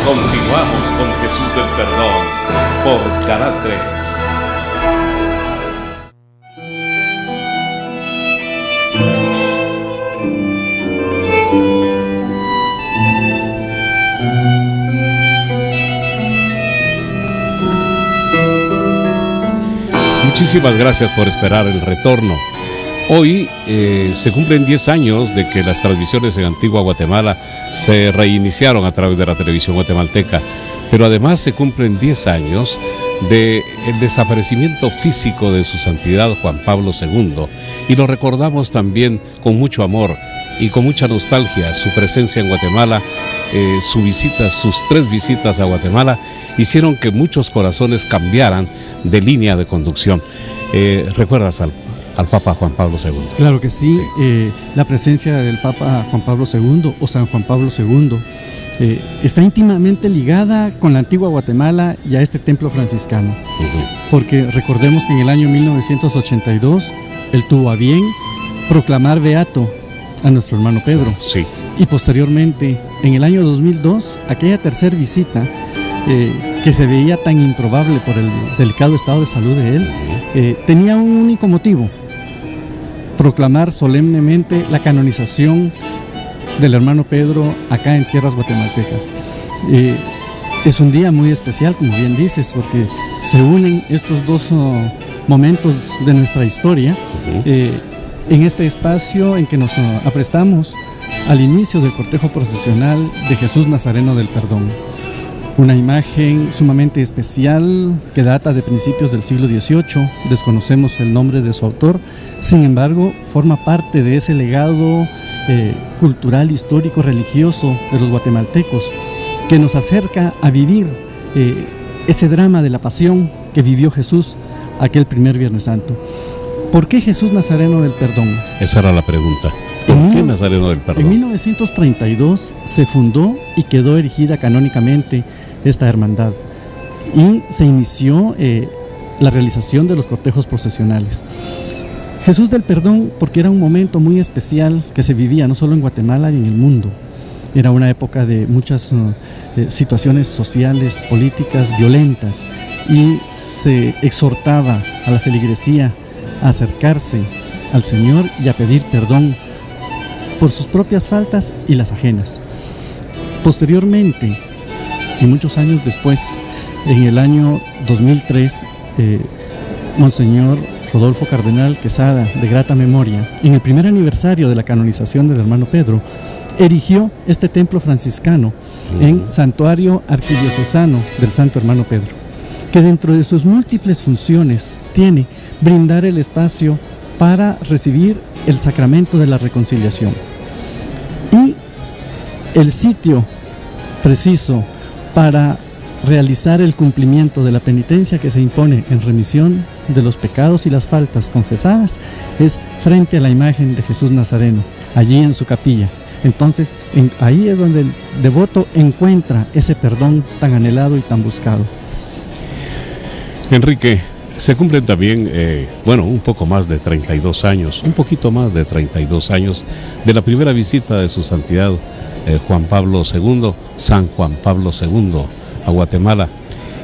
Continuamos con Jesús del Perdón por Canal 3. Muchísimas gracias por esperar el retorno. Hoy se cumplen 10 años de que las transmisiones en Antigua Guatemala se reiniciaron a través de la televisión guatemalteca, pero además se cumplen 10 años del desaparecimiento físico de su santidad Juan Pablo II, y lo recordamos también con mucho amor y con mucha nostalgia. Su presencia en Guatemala, sus 3 visitas a Guatemala hicieron que muchos corazones cambiaran de línea de conducción. ¿Recuerdas al Papa Juan Pablo II? Claro que sí. La presencia del Papa Juan Pablo II o San Juan Pablo II está íntimamente ligada con la antigua Guatemala y a este templo franciscano, porque recordemos que en el año 1982 él tuvo a bien proclamar beato a nuestro hermano Pedro, sí. Y posteriormente en el año 2002 aquella tercera visita que se veía tan improbable por el delicado estado de salud de él, tenía un único motivo: proclamar solemnemente la canonización del hermano Pedro acá en tierras guatemaltecas. Es un día muy especial, como bien dices, porque se unen estos dos momentos de nuestra historia en este espacio en que nos aprestamos al inicio del cortejo procesional de Jesús Nazareno del Perdón. Una imagen sumamente especial que data de principios del siglo XVIII, desconocemos el nombre de su autor, sin embargo forma parte de ese legado cultural, histórico, religioso de los guatemaltecos, que nos acerca a vivir ese drama de la pasión que vivió Jesús aquel primer Viernes Santo. ¿Por qué Jesús Nazareno del Perdón? Esa era la pregunta. ¿Por qué Nazareno del Perdón? En 1932 se fundó y quedó erigida canónicamente esta hermandad, y se inició la realización de los cortejos procesionales. Jesús del Perdón porque era un momento muy especial que se vivía no solo en Guatemala y en el mundo. Era una época de muchas situaciones sociales, políticas, violentas, y se exhortaba a la feligresía a acercarse al Señor y a pedir perdón por sus propias faltas y las ajenas. Posteriormente, y muchos años después, en el año 2003, Monseñor Rodolfo Cardenal Quesada, de grata memoria, en el primer aniversario de la canonización del hermano Pedro, erigió este templo franciscano en santuario arquidiocesano del Santo Hermano Pedro, que dentro de sus múltiples funciones tiene brindar el espacio para recibir el sacramento de la reconciliación, y el sitio preciso para realizar el cumplimiento de la penitencia que se impone en remisión de los pecados y las faltas confesadas es frente a la imagen de Jesús Nazareno, allí en su capilla. Entonces, ahí es donde el devoto encuentra ese perdón tan anhelado y tan buscado. Enrique, se cumplen también, un poco más de 32 años, un poquito más de 32 años de la primera visita de su santidad Juan Pablo II, San Juan Pablo II, a Guatemala.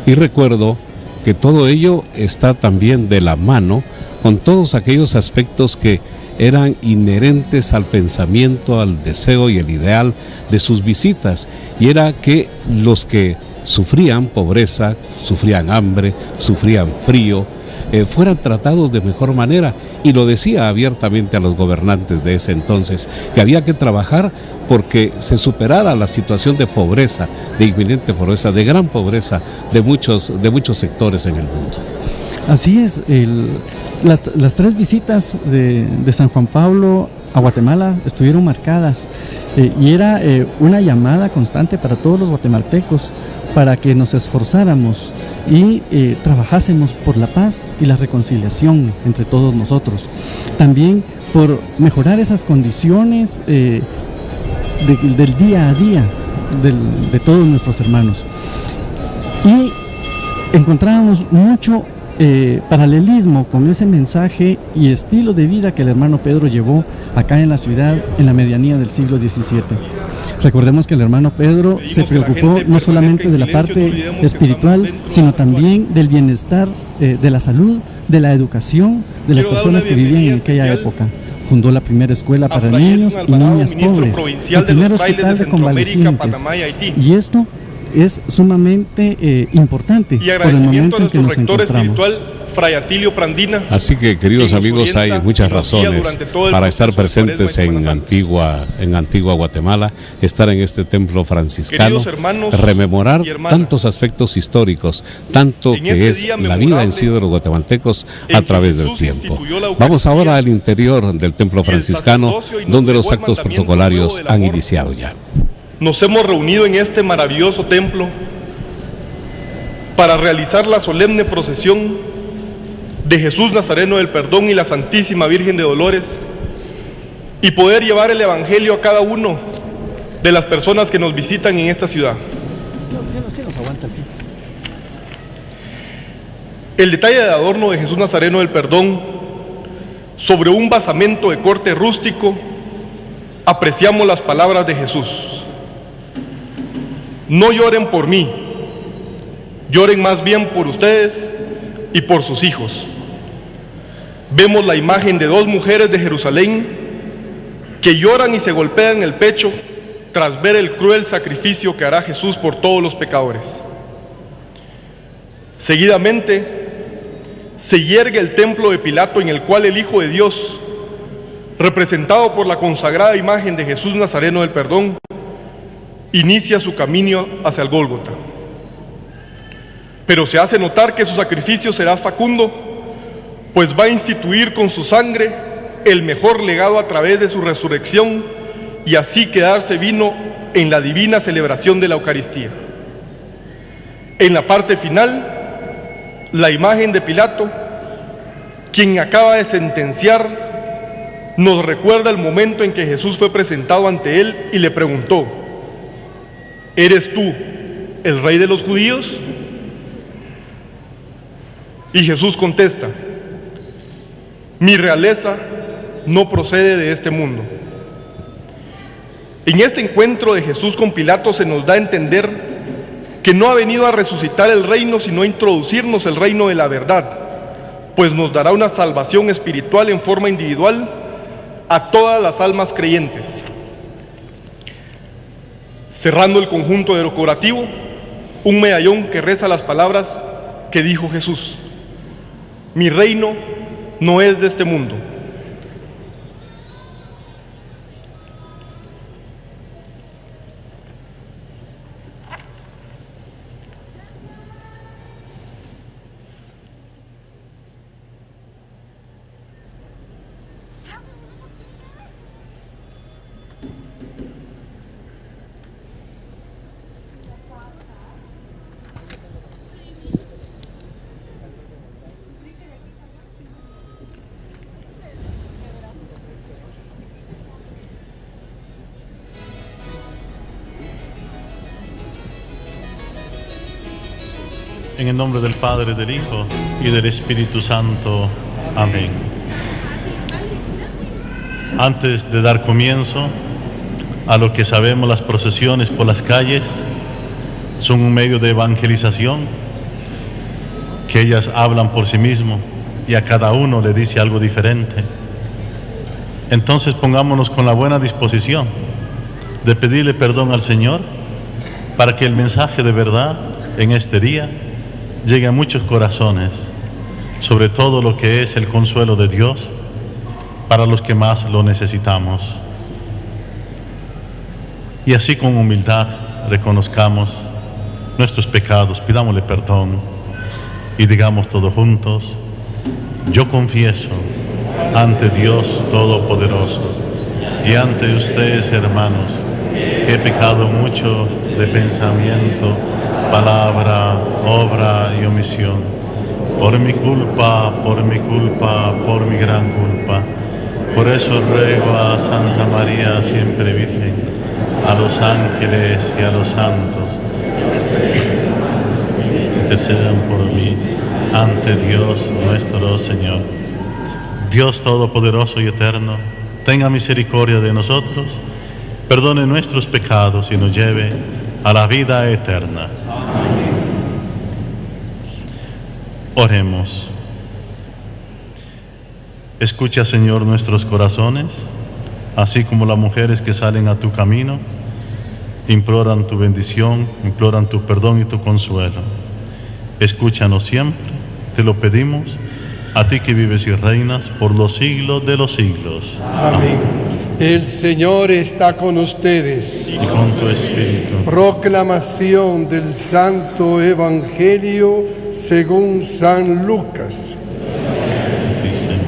Y recuerdo que todo ello está también de la mano con todos aquellos aspectos que eran inherentes al pensamiento, al deseo y el ideal de sus visitas, y era que los que sufrían pobreza, sufrían hambre, sufrían frío, fueran tratados de mejor manera, y lo decía abiertamente a los gobernantes de ese entonces, que había que trabajar porque se superara la situación de pobreza, de inminente pobreza, de gran pobreza de muchos sectores en el mundo. Así es, las 3 visitas de San Juan Pablo a Guatemala estuvieron marcadas, y era una llamada constante para todos los guatemaltecos para que nos esforzáramos y trabajásemos por la paz y la reconciliación entre todos nosotros. También por mejorar esas condiciones del día a día de todos nuestros hermanos. Y encontrábamos mucho paralelismo con ese mensaje y estilo de vida que el hermano Pedro llevó acá en la ciudad en la medianía del siglo XVII. Recordemos que el hermano Pedro se preocupó no solamente de la parte espiritual, sino también del bienestar de la salud, de la educación de las personas que vivían en aquella época. Fundó la primera escuela para niños y niñas pobres, el primer hospital de convalecientes. Y esto es sumamente importante por el momento en que nos encontramos. Fray Atilio Prandina. Así que, queridos amigos, hay muchas razones para estar presentes en Antigua Guatemala, estar en este templo franciscano, rememorar tantos aspectos históricos, tanto que es la vida en sí de los guatemaltecos a través del tiempo. Vamos ahora al interior del templo franciscano, donde los actos protocolarios han iniciado ya. Nos hemos reunido en este maravilloso templo para realizar la solemne procesión de Jesús Nazareno del Perdón y la Santísima Virgen de Dolores, y poder llevar el Evangelio a cada uno de las personas que nos visitan en esta ciudad. El detalle de adorno de Jesús Nazareno del Perdón sobre un basamento de corte rústico, apreciamos las palabras de Jesús: no lloren por mí, lloren más bien por ustedes y por sus hijos. Vemos la imagen de dos mujeres de Jerusalén que lloran y se golpean el pecho tras ver el cruel sacrificio que hará Jesús por todos los pecadores. Seguidamente se yergue el templo de Pilato, en el cual el Hijo de Dios, representado por la consagrada imagen de Jesús Nazareno del Perdón, inicia su camino hacia el Gólgota. Pero se hace notar que su sacrificio será facundo, pues va a instituir con su sangre el mejor legado a través de su resurrección, y así quedarse vino en la divina celebración de la Eucaristía. En la parte final, la imagen de Pilato, quien acaba de sentenciar, nos recuerda el momento en que Jesús fue presentado ante él y le preguntó: ¿eres tú el rey de los judíos? Y Jesús contesta: mi realeza no procede de este mundo. En este encuentro de Jesús con Pilato se nos da a entender que no ha venido a resucitar el reino, sino a introducirnos el reino de la verdad, pues nos dará una salvación espiritual en forma individual a todas las almas creyentes. Cerrando el conjunto del decorativo, un medallón que reza las palabras que dijo Jesús: mi reino no es de este mundo. En el nombre del Padre, del Hijo y del Espíritu Santo. Amén. Antes de dar comienzo a lo que sabemos, las procesiones por las calles son un medio de evangelización, que ellas hablan por sí mismo y a cada uno le dice algo diferente. Entonces pongámonos con la buena disposición de pedirle perdón al Señor para que el mensaje de verdad en este día llegue a muchos corazones, sobre todo lo que es el consuelo de Dios para los que más lo necesitamos. Y así con humildad reconozcamos nuestros pecados, pidámosle perdón y digamos todos juntos: yo confieso ante Dios Todopoderoso y ante ustedes, hermanos, que he pecado mucho de pensamiento, palabra, obra y omisión, por mi culpa, por mi gran culpa. Por eso ruego a Santa María, siempre Virgen, a los ángeles y a los santos, intercedan por mí ante Dios nuestro Señor. Dios Todopoderoso y Eterno, tenga misericordia de nosotros perdone nuestros pecados y nos lleve a la vida eterna. Amén. Oremos. Escucha, Señor, nuestros corazones, así como las mujeres que salen a tu camino, imploran tu bendición, imploran tu perdón y tu consuelo. Escúchanos siempre, te lo pedimos, a ti que vives y reinas por los siglos de los siglos. Amén. El Señor está con ustedes. Y con tu espíritu. Proclamación del Santo Evangelio según San Lucas. Sí, Señor.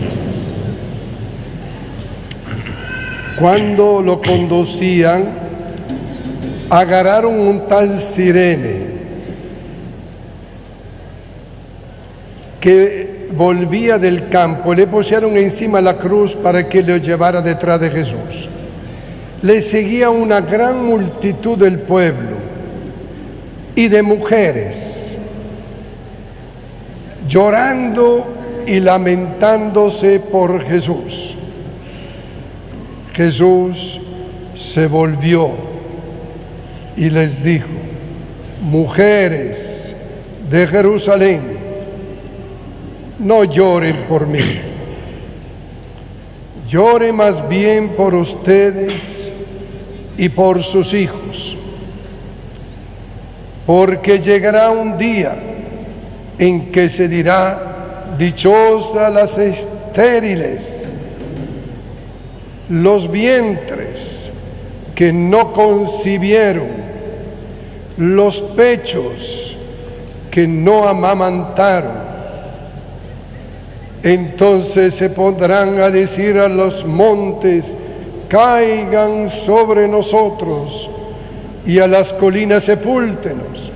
Cuando lo conducían, agarraron un tal Sirene que volvía del campo, le pusieron encima la cruz para que lo llevara detrás de Jesús. Le seguía una gran multitud del pueblo y de mujeres, llorando y lamentándose por Jesús. Jesús se volvió y les dijo: mujeres de Jerusalén, no lloren por mí, lloren más bien por ustedes y por sus hijos, porque llegará un día en que se dirá: dichosas las estériles, los vientres que no concibieron, los pechos que no amamantaron. Entonces se pondrán a decir a los montes: caigan sobre nosotros, y a las colinas: sepúltenos,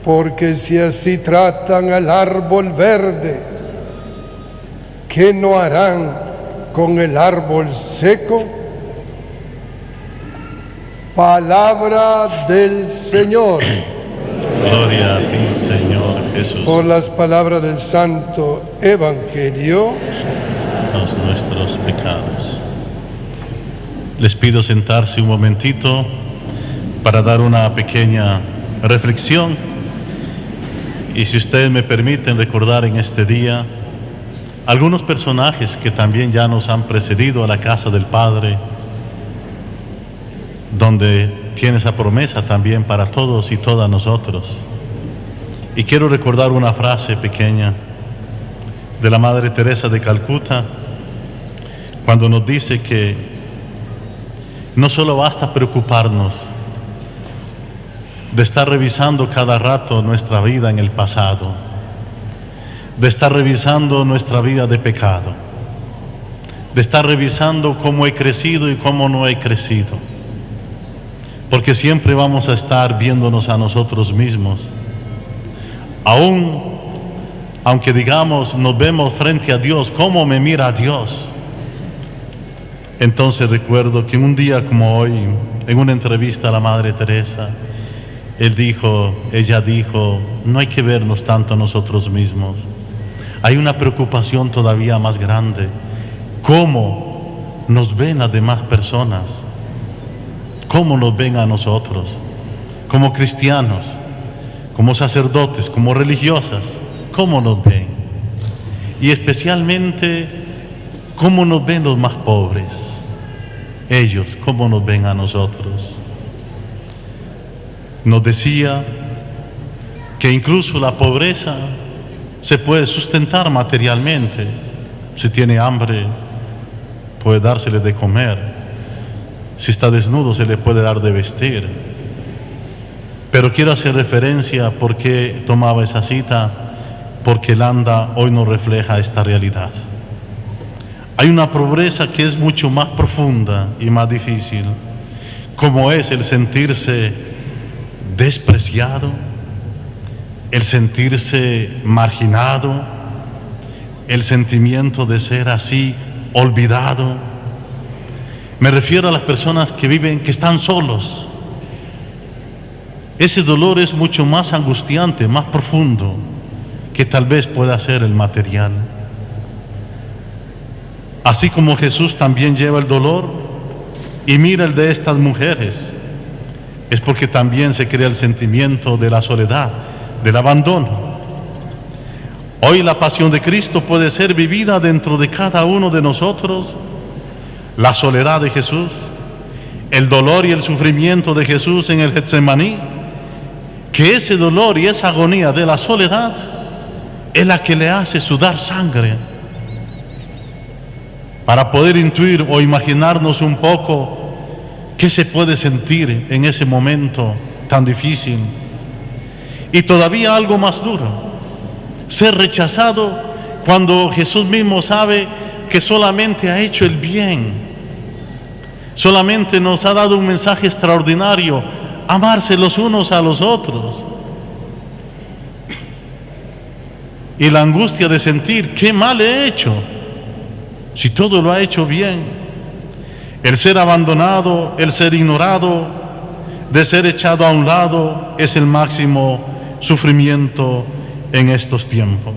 porque si así tratan al árbol verde, ¿qué no harán con el árbol seco? Palabra del Señor. Gloria a ti, Señor Jesús. Por las palabras del Santo Evangelio, Los nuestros pecados. Les pido sentarse un momentito para dar una pequeña reflexión, y si ustedes me permiten recordar en este día algunos personajes que también ya nos han precedido a la casa del Padre, donde tiene esa promesa también para todos y todas nosotros. Y quiero recordar una frase pequeña de la Madre Teresa de Calcuta, cuando nos dice que no solo basta preocuparnos de estar revisando cada rato nuestra vida en el pasado, de estar revisando nuestra vida de pecado, de estar revisando cómo he crecido y cómo no he crecido, porque siempre vamos a estar viéndonos a nosotros mismos. Aunque digamos, nos vemos frente a Dios, ¿cómo me mira Dios? Entonces recuerdo que un día como hoy, en una entrevista a la Madre Teresa, ella dijo, no hay que vernos tanto a nosotros mismos. Hay una preocupación todavía más grande: ¿cómo nos ven las demás personas? ¿Cómo nos ven a nosotros? Como cristianos, como sacerdotes, como religiosas, ¿cómo nos ven? Y especialmente, ¿cómo nos ven los más pobres? Ellos, ¿cómo nos ven a nosotros? Nos decía que incluso la pobreza se puede sustentar materialmente. Si tiene hambre, puede dársele de comer. Si está desnudo, se le puede dar de vestir. Pero quiero hacer referencia por qué tomaba esa cita, porque el anda hoy nos refleja esta realidad. Hay una pobreza que es mucho más profunda y más difícil, como es el sentirse despreciado, el sentirse marginado, el sentimiento de ser así olvidado. Me refiero a las personas que están solos. Ese dolor es mucho más angustiante, más profundo, que tal vez pueda ser el material. Así como Jesús también lleva el dolor, y mira el de estas mujeres, es porque también se crea el sentimiento de la soledad, del abandono. Hoy la pasión de Cristo puede ser vivida dentro de cada uno de nosotros, la soledad de Jesús, el dolor y el sufrimiento de Jesús en el Getsemaní, que ese dolor y esa agonía de la soledad es la que le hace sudar sangre, para poder intuir o imaginarnos un poco qué se puede sentir en ese momento tan difícil. Y todavía algo más duro, ser rechazado cuando Jesús mismo sabe que solamente ha hecho el bien, solamente nos ha dado un mensaje extraordinario: amarse los unos a los otros. Y la angustia de sentir, qué mal he hecho, si todo lo ha hecho bien. El ser abandonado, el ser ignorado, de ser echado a un lado, es el máximo sufrimiento en estos tiempos.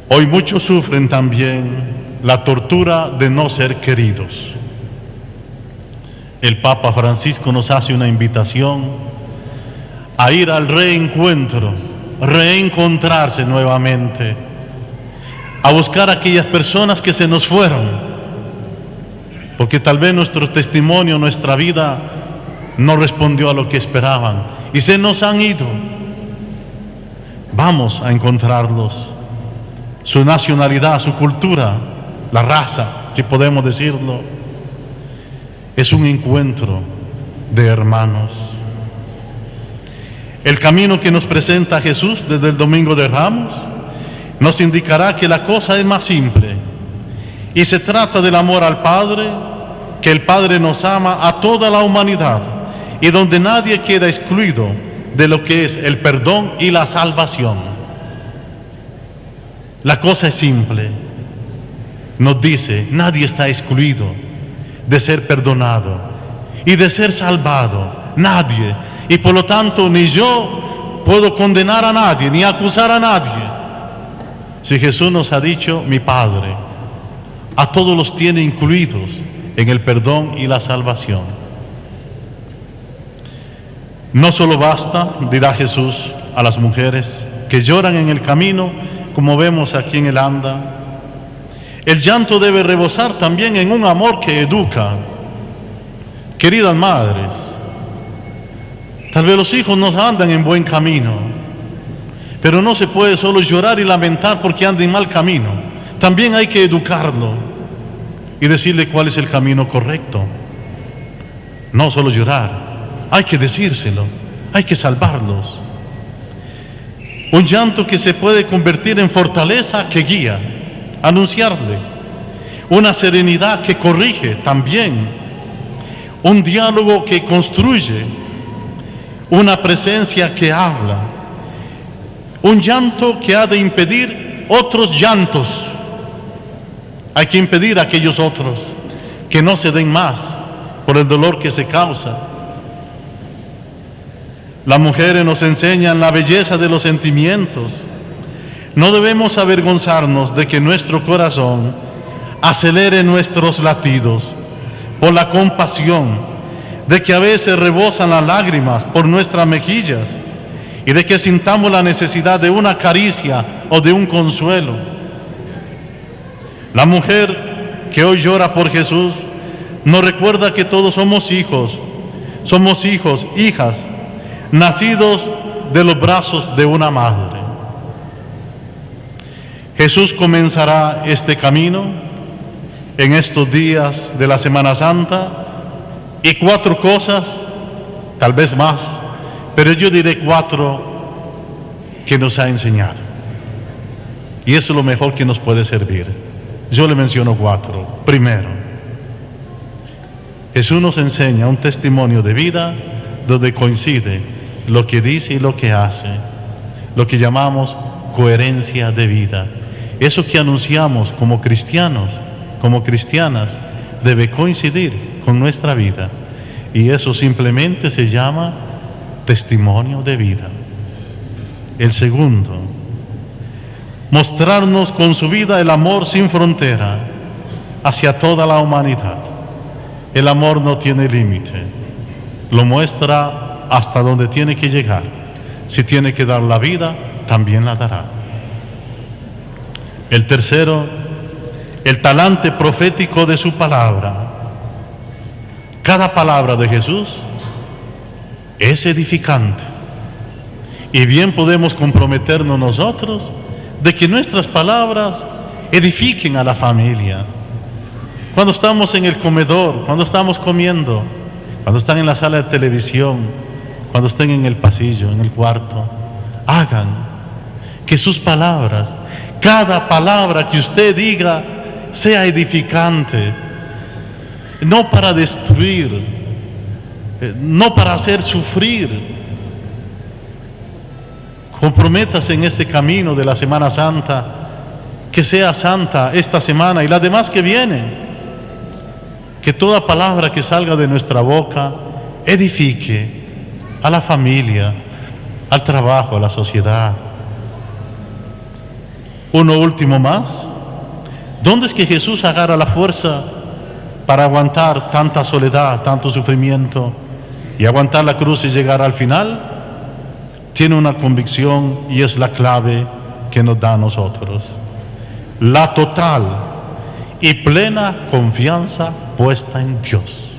Hoy muchos sufren también la tortura de no ser queridos. El Papa Francisco nos hace una invitación a ir al reencuentro, reencontrarse nuevamente, a buscar a aquellas personas que se nos fueron, porque tal vez nuestro testimonio, nuestra vida no respondió a lo que esperaban y se nos han ido. Vamos a encontrarlos, su nacionalidad, su cultura, la raza, si podemos decirlo. Es un encuentro de hermanos. El camino que nos presenta Jesús desde el Domingo de Ramos nos indicará que la cosa es más simple y se trata del amor al Padre, que el Padre nos ama a toda la humanidad y donde nadie queda excluido de lo que es el perdón y la salvación. La cosa es simple. Nos dice, nadie está excluido de ser perdonado y de ser salvado, nadie. Y por lo tanto ni yo puedo condenar a nadie, ni acusar a nadie. Si Jesús nos ha dicho, mi Padre, a todos los tiene incluidos en el perdón y la salvación. No solo basta, dirá Jesús a las mujeres que lloran en el camino, como vemos aquí en el anda. El llanto debe rebosar también en un amor que educa. Queridas madres, tal vez los hijos no andan en buen camino, pero no se puede solo llorar y lamentar porque anda en mal camino. También hay que educarlo y decirle cuál es el camino correcto. No solo llorar, hay que decírselo, hay que salvarlos. Un llanto que se puede convertir en fortaleza que guía, anunciarle. Una serenidad que corrige también. Un diálogo que construye. Una presencia que habla. Un llanto que ha de impedir otros llantos. Hay que impedir a aquellos otros que no se den más por el dolor que se causa. Las mujeres nos enseñan la belleza de los sentimientos. No debemos avergonzarnos de que nuestro corazón acelere nuestros latidos por la compasión, de que a veces rebosan las lágrimas por nuestras mejillas y de que sintamos la necesidad de una caricia o de un consuelo. La mujer que hoy llora por Jesús nos recuerda que todos somos hijos, hijas, nacidos de los brazos de una madre. Jesús comenzará este camino en estos días de la Semana Santa y 4 cosas, tal vez más, pero yo diré 4 que nos ha enseñado. Y eso es lo mejor que nos puede servir. Yo le menciono 4. Primero, Jesús nos enseña un testimonio de vida donde coincide lo que dice y lo que hace, lo que llamamos coherencia de vida. Eso que anunciamos como cristianos, como cristianas, debe coincidir con nuestra vida. Y eso simplemente se llama testimonio de vida. El segundo, mostrarnos con su vida el amor sin frontera, hacia toda la humanidad. El amor no tiene límite, lo muestra hasta donde tiene que llegar. Si tiene que dar la vida, también la dará. El tercero, el talante profético de su palabra. Cada palabra de Jesús es edificante. Y bien podemos comprometernos nosotros de que nuestras palabras edifiquen a la familia. Cuando estamos en el comedor, cuando estamos comiendo, cuando están en la sala de televisión, cuando estén en el pasillo, en el cuarto, hagan que sus palabras, cada palabra que usted diga, sea edificante, no para destruir, no para hacer sufrir. Comprométase en este camino de la Semana Santa, que sea santa esta semana y las demás que vienen. Que toda palabra que salga de nuestra boca edifique a la familia, al trabajo, a la sociedad. Uno último más. ¿Dónde es que Jesús agarra la fuerza para aguantar tanta soledad, tanto sufrimiento y aguantar la cruz y llegar al final? Tiene una convicción y es la clave que nos da a nosotros. La total y plena confianza puesta en Dios.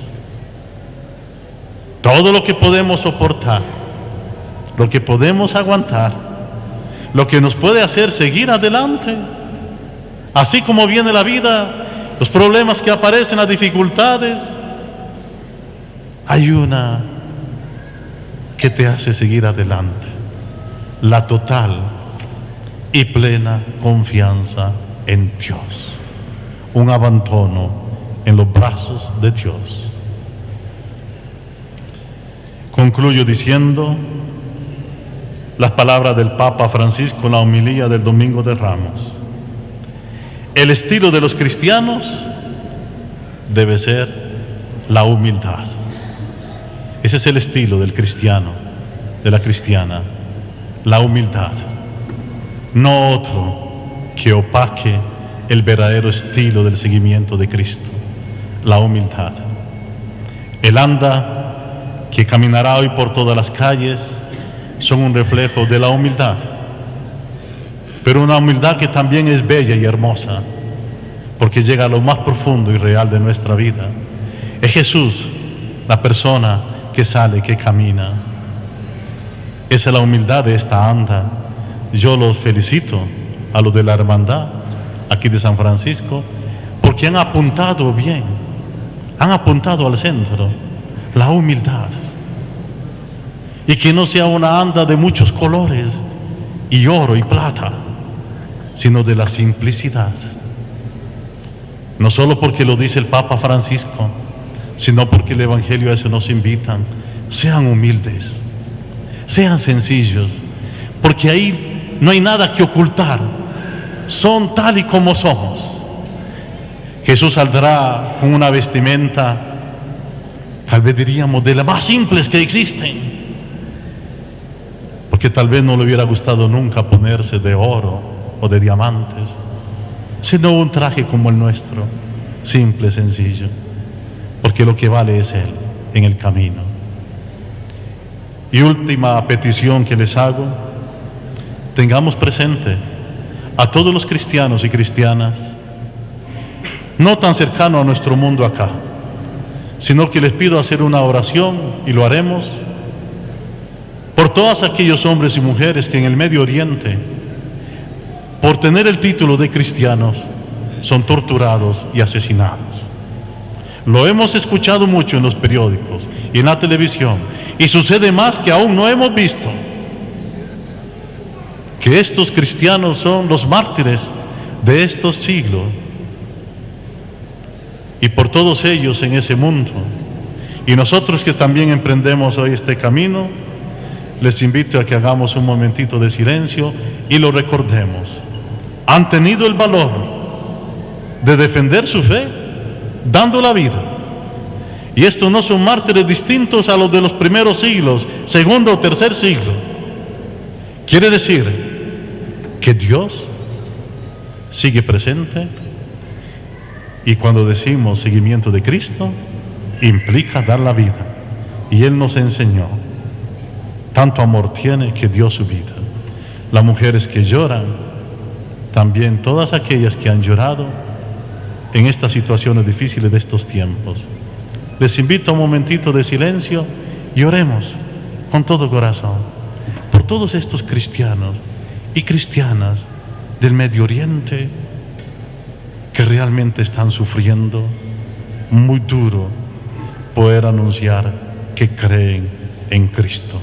Todo lo que podemos soportar, lo que podemos aguantar, lo que nos puede hacer seguir adelante, así como viene la vida, los problemas que aparecen, las dificultades, hay una que te hace seguir adelante: la total y plena confianza en Dios, un abandono en los brazos de Dios. Concluyo diciendo las palabras del Papa Francisco en la homilía del Domingo de Ramos. El estilo de los cristianos debe ser la humildad. Ese es el estilo del cristiano, de la cristiana, la humildad. No otro que opaque el verdadero estilo del seguimiento de Cristo, la humildad. El anda que caminará hoy por todas las calles son un reflejo de la humildad, pero una humildad que también es bella y hermosa, porque llega a lo más profundo y real de nuestra vida. Es Jesús, la persona que sale, que camina. Esa es la humildad de esta anda. Yo los felicito a los de la hermandad aquí de San Francisco, porque han apuntado bien, han apuntado al centro, la humildad. Y que no sea una anda de muchos colores y oro y plata, sino de la simplicidad. No solo porque lo dice el Papa Francisco, sino porque el Evangelio a eso nos invita. Sean humildes, sean sencillos, porque ahí no hay nada que ocultar. Son tal y como somos. Jesús saldrá con una vestimenta, tal vez diríamos, de las más simples que existen, porque tal vez no le hubiera gustado nunca ponerse de oro o de diamantes, sino un traje como el nuestro, simple, sencillo, porque lo que vale es Él en el camino. Y última petición que les hago: tengamos presente a todos los cristianos y cristianas, no tan cercano a nuestro mundo acá, sino que les pido hacer una oración, y lo haremos, por todos aquellos hombres y mujeres que en el Medio Oriente, por tener el título de cristianos, son torturados y asesinados. Lo hemos escuchado mucho en los periódicos y en la televisión, y sucede más que aún no hemos visto, que estos cristianos son los mártires de estos siglos, y por todos ellos en ese mundo. Y nosotros que también emprendemos hoy este camino, les invito a que hagamos un momentito de silencio y lo recordemos. Han tenido el valor de defender su fe dando la vida, y estos no son mártires distintos a los de los primeros siglos, segundo o tercer siglo. Quiere decir que Dios sigue presente Y cuando decimos seguimiento de Cristo, implica dar la vida. Y Él nos enseñó, tanto amor tiene que dio su vida. Las mujeres que lloran, también todas aquellas que han llorado en estas situaciones difíciles de estos tiempos. Les invito a un momentito de silencio y oremos con todo corazón por todos estos cristianos y cristianas del Medio Oriente que realmente están sufriendo muy duro poder anunciar que creen en Cristo.